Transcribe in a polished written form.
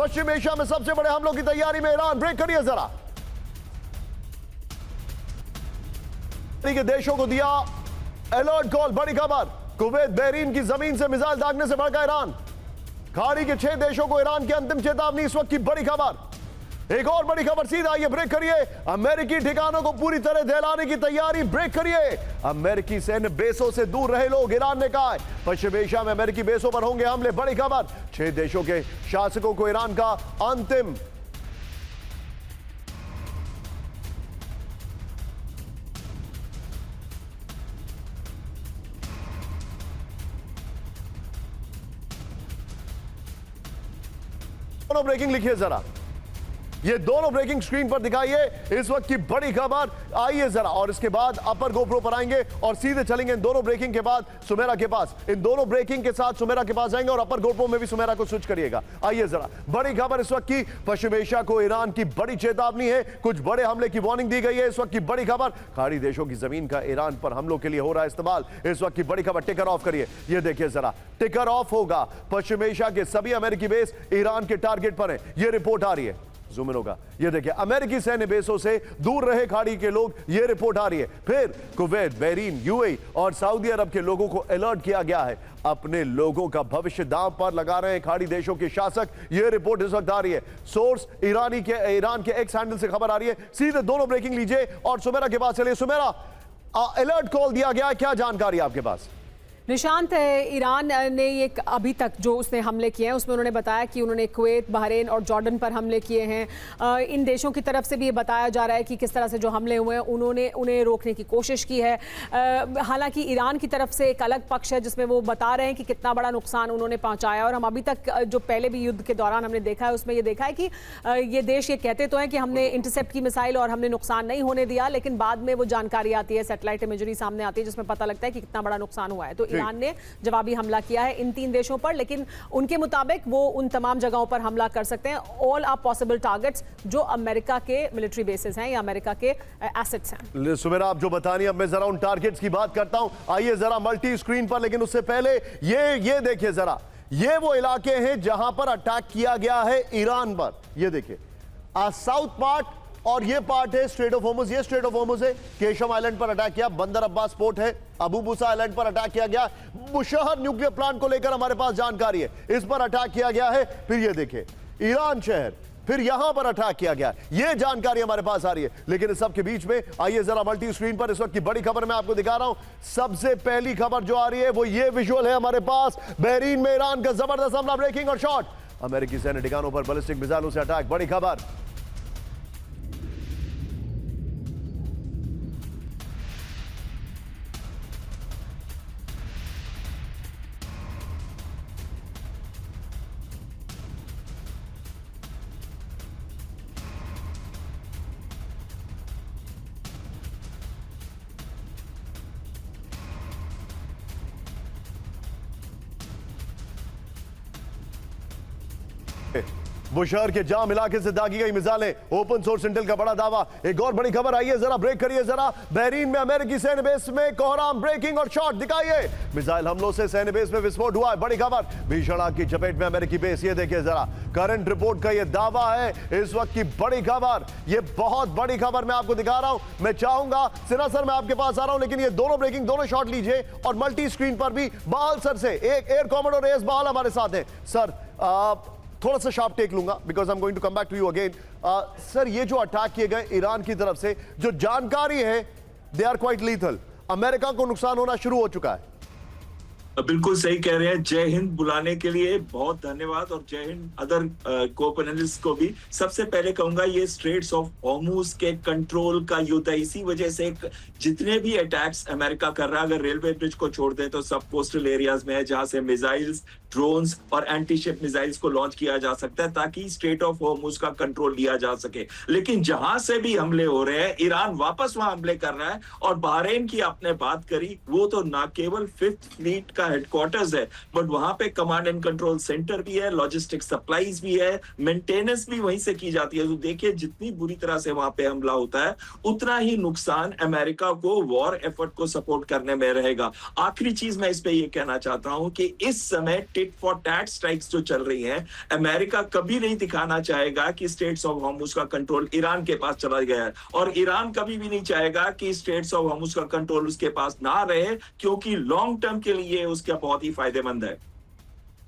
पश्चिम Asia में सबसे बड़े हमलों की तैयारी में ईरान। ब्रेक करिए जरा। के देशों को दिया अलर्ट कॉल। बड़ी खबर, कुवैत बहरीन की जमीन से मिसाइल दागने से भड़का ईरान। खाड़ी के 6 देशों को ईरान की अंतिम चेतावनी। इस वक्त की बड़ी खबर। एक और बड़ी खबर सीधा, ये ब्रेक करिए। अमेरिकी ठिकानों को पूरी तरह दहलाने की तैयारी। ब्रेक करिए। अमेरिकी सैन्य बेसों से दूर रहे लोग, ईरान ने कहा है। पश्चिम एशिया में अमेरिकी बेसों पर होंगे हमले। बड़ी खबर, 6 देशों के शासकों को ईरान का अंतिम दोनों ब्रेकिंग लिखिए जरा। ये दोनों ब्रेकिंग स्क्रीन पर दिखाइए। इस वक्त की बड़ी खबर। आइए जरा, और इसके बाद अपर गोप्रो पर आएंगे और सीधे चलेंगे इन दोनों ब्रेकिंग के बाद सुमेरा के पास। इन दोनों ब्रेकिंग के साथ सुमेरा के पास जाएंगे और अपर गोप्रो में भी सुमेरा को स्विच करिएगा। आइए जरा, बड़ी खबर इस वक्त की। पश्चिम एशिया को ईरान की बड़ी चेतावनी है। कुछ बड़े हमले की वार्निंग दी गई है। इस वक्त की बड़ी खबर, खाड़ी देशों की जमीन का ईरान पर हमलों के लिए हो रहा है इस्तेमाल। इस वक्त की बड़ी खबर, टिकर ऑफ करिए। ये देखिए जरा, टिकर ऑफ होगा। पश्चिम एशिया के सभी अमेरिकी बेस ईरान के टारगेट पर है। ये रिपोर्ट आ रही है। जूम इन होगा। ये देखिए, अमेरिकी सैन्य बेसों से दूर रहे खाड़ी के लोग। ये रिपोर्ट आ रही है। फिर कुवैत, बहरीन, यूएई और सऊदी अरब के लोगों को अलर्ट किया गया है। अपने लोगों का भविष्य दांव पर लगा रहे हैं खाड़ी देशों के शासक। ये रिपोर्ट इस वक्त आ रही है। सोर्स ईरान के एक्स हैंडल से खबर आ रही है। सीधे दोनों ब्रेकिंग लीजिए और सुमेरा के पास चलिए। सुमेरा, अलर्ट कॉल दिया गया, क्या जानकारी आपके पास? निशांत, ईरान ने ये अभी तक जो उसने हमले किए हैं उसमें उन्होंने बताया कि उन्होंने कुवैत, बहरीन और जॉर्डन पर हमले किए हैं। इन देशों की तरफ से भी ये बताया जा रहा है कि किस तरह से जो हमले हुए हैं उन्होंने उन्हें रोकने की कोशिश की है। हालांकि ईरान की तरफ से एक अलग पक्ष है जिसमें वो बता रहे हैं कि कितना बड़ा नुकसान उन्होंने पहुंचाया। और हम अभी तक जो पहले भी युद्ध के दौरान हमने देखा है उसमें ये देखा है कि ये देश ये कहते तो हैं कि हमने इंटरसेप्ट की मिसाइल और हमने नुकसान नहीं होने दिया, लेकिन बाद में वो जानकारी आती है, सैटेलाइट इमेजरी सामने आती है जिसमें पता लगता है कि कितना बड़ा नुकसान हुआ है। तो ईरान ने जवाबी हमला किया है इन 3 देशों पर, लेकिन उनके मुताबिक वो उन तमाम जगहों पर हमला कर सकते हैं। ऑल आर पॉसिबल टारगेट्स जो अमेरिका के मिलिट्री बेसेस हैं या अमेरिका के एसेट्स हैं। सुमेरा, आप जो बता रही हैं, अब मैं जरा उन टारगेट्स की बात करता हूं। आइए जरा मल्टी स्क्रीन पर, लेकिन उससे पहले ये देखिए जरा, ये वो इलाके हैं जहां पर अटैक किया गया है ईरान पर। ये देखिए, साउथ पार्ट और ये पार्ट है स्ट्रेट ऑफ होर्मुज। ये स्ट्रेट ऑफ होर्मुज है। केशम आइलैंड पर अटैक किया। बंदर अब्बास पोर्ट है। अबू मूसा आइलैंड पर अटैक किया गया। बुशहर न्यूक्लियर प्लांट को लेकर हमारे पास जानकारी है, इस पर अटैक किया गया है। फिर ये देखिए, ईरान शहर, फिर यहां पर अटैक किया गया। ये जानकारी हमारे पास आ रही है। लेकिन इस सब के बीच में आइए जरा मल्टी स्क्रीन पर इस वक्त की बड़ी खबर मैं आपको दिखा रहा हूं। सबसे पहली खबर जो आ रही है वो ये विजुअल है हमारे पास। बहरीन में ईरान का जबरदस्त हमला, ब्रेकिंग और शॉट। अमेरिकी सैन्य ठिकानों पर बैलिस्टिक मिसाइलों से अटैक। बड़ी खबर। बुशहर के जाम इलाके से दागी गई मिसाइलें, ओपन सोर्स इंटेल का बड़ा दावा। एक और बड़ी खबर आई है, जरा ब्रेक करिए जरा। बहरीन में अमेरिकी सैन्य बेस में कोहराम, ब्रेकिंग और शॉट दिखाइए। मिसाइल हमलों से सैन्य बेस में विस्फोट हुआ है। बड़ी खबर, भीषण आग की चपेट में अमेरिकी बेस। ये देखिए जरा, करंट रिपोर्ट का ये दावा है इस वक्त की बड़ी खबर। ये बहुत बड़ी खबर मैं आपको दिखा रहा हूं। मैं चाहूंगा सिन्हा सर, मैं आपके पास आ रहा हूं, लेकिन ये दोनों ब्रेकिंग, दोनों शॉट लीजिए और मल्टी स्क्रीन पर भी बहाल सर से, एक एयर कॉमोडोर एस बहाल हमारे साथ है। सर, थोड़ा सा शार्प टेक लूंगा because I am going to come back to you again. Sir, ये जो अटैक किए गए ईरान की तरफ से, जो जानकारी है, they are quite lethal. America को नुकसान होना शुरू हो चुका है। बिल्कुल सही कह रहे हैं। जय हिंद बुलाने के लिए बहुत धन्यवाद, और जय हिंद अदर को-पैनलिस्ट को भी। सबसे पहले कहूंगा, ये स्ट्रेट्स ऑफ हॉर्मुज के कंट्रोल का युद्ध है। इसी वजह से जितने भी अटैक्स अमेरिका कर रहा है, अगर रेलवे ब्रिज को छोड़ दें तो सब कोस्टल एरियाज में है जहां से मिसाइल्स, ड्रोन्स और एंटी शिप मिसाइल्स को लॉन्च किया जा सकता है ताकि स्ट्रेट ऑफ हॉर्मुज का कंट्रोल लिया जा सके। लेकिन जहां से भी हमले हो रहे हैं, ईरान वापस वहां हमले कर रहा है। और बहरीन की आपने बात करी, वो तो ना केवल 5th फ्लीट का हेडक्वार्टर्स है, बट वहां पे कमांड एंड कंट्रोल सेंटर भी है, लॉजिस्टिक सप्लाईज भी है, मेंटेनेंस भी वहीं से की जाती है। तो देखिए जितनी बुरी तरह से वहां पे हमला होता है उतना ही नुकसान अमेरिका को वॉर एफर्ट को सपोर्ट करने में रहेगा। आखिरी चीज मैं इस पे ये कहना चाहता हूं कि इस समय टिट फॉर टैट स्ट्राइक्स जो चल रही हैं, अमेरिका कभी नहीं दिखाना चाहेगा कि स्ट्रेट्स ऑफ हॉर्मुज का कंट्रोल ईरान के पास चला गया है, और ईरान कभी भी नहीं चाहेगा कि स्ट्रेट्स ऑफ हॉर्मुज का कंट्रोल उसके पास ना रहे, क्योंकि लॉन्ग टर्म के लिए उसका बहुत ही फायदेमंद है।